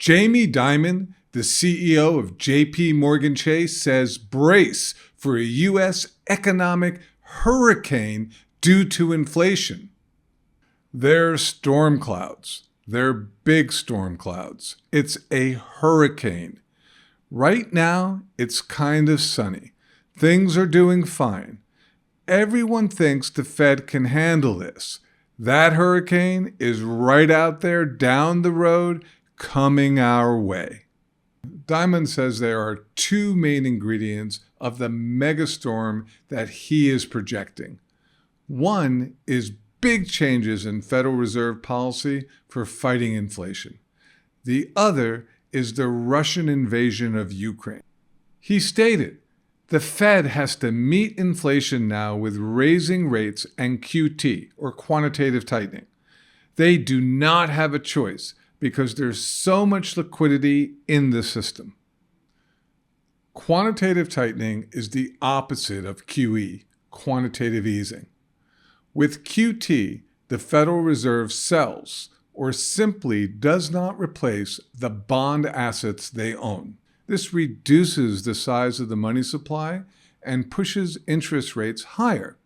Jamie Dimon, the CEO of JP Morgan Chase, says brace for a U.S. economic hurricane due to inflation. They're storm clouds. They're big storm clouds. It's a hurricane. Right now, it's kind of sunny. Things are doing fine. Everyone thinks the Fed can handle this. That hurricane is right out there down the road coming our way. Dimon says there are two main ingredients of the megastorm that he is projecting. One is big changes in Federal Reserve policy for fighting inflation. The other is the Russian invasion of Ukraine. He stated, the Fed has to meet inflation now with raising rates and QT, or quantitative tightening. They do not have a choice because there's so much liquidity in the system. Quantitative tightening is the opposite of QE, quantitative easing. With QT, the Federal Reserve sells, or simply does not replace the bond assets they own. This reduces the size of the money supply and pushes interest rates higher.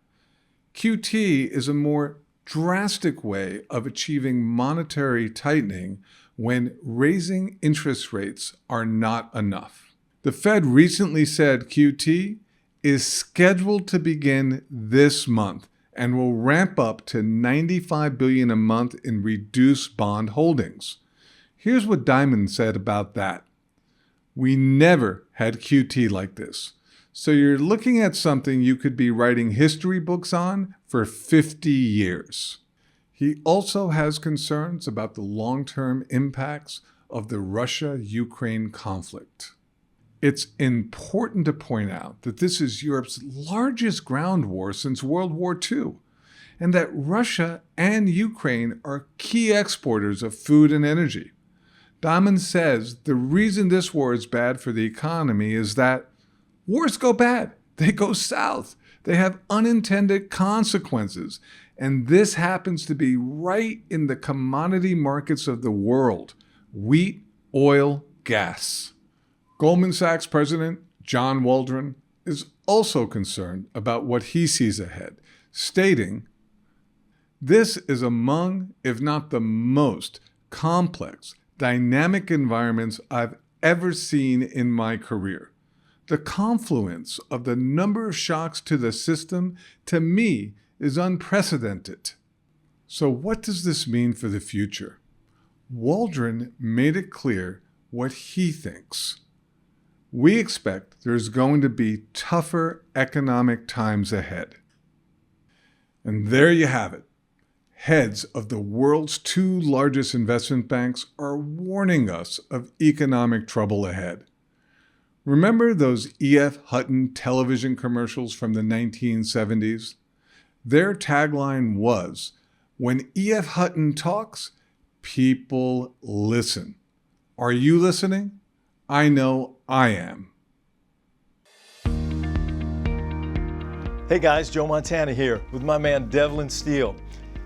QT is a more drastic way of achieving monetary tightening when raising interest rates are not enough. The Fed recently said QT is scheduled to begin this month and will ramp up to $95 billion a month in reduced bond holdings. Here's what Dimon said about that. We never had QT like this. So you're looking at something you could be writing history books on for 50 years. He also has concerns about the long-term impacts of the Russia-Ukraine conflict. It's important to point out that this is Europe's largest ground war since World War II, and that Russia and Ukraine are key exporters of food and energy. Dimon says the reason this war is bad for the economy is that wars go bad. They go south. They have unintended consequences. And this happens to be right in the commodity markets of the world: wheat, oil, gas. Goldman Sachs President John Waldron is also concerned about what he sees ahead, stating, "This is among, if not the most, complex, dynamic environments I've ever seen in my career. The confluence of the number of shocks to the system, to me, is unprecedented." So what does this mean for the future? Waldron made it clear what he thinks. We expect there's going to be tougher economic times ahead. And there you have it. Heads of the world's two largest investment banks are warning us of economic trouble ahead. Remember those E.F. Hutton television commercials from the 1970s? Their tagline was, "When E.F. Hutton talks, people listen." Are you listening? I know I am. Hey guys, Joe Montana here with my man Devlin Steele.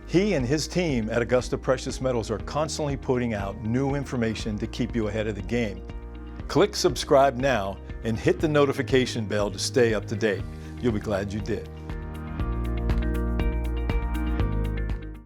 He and his team at Augusta Precious Metals are constantly putting out new information to keep you ahead of the game. Click subscribe now and hit the notification bell to stay up to date. You'll be glad you did.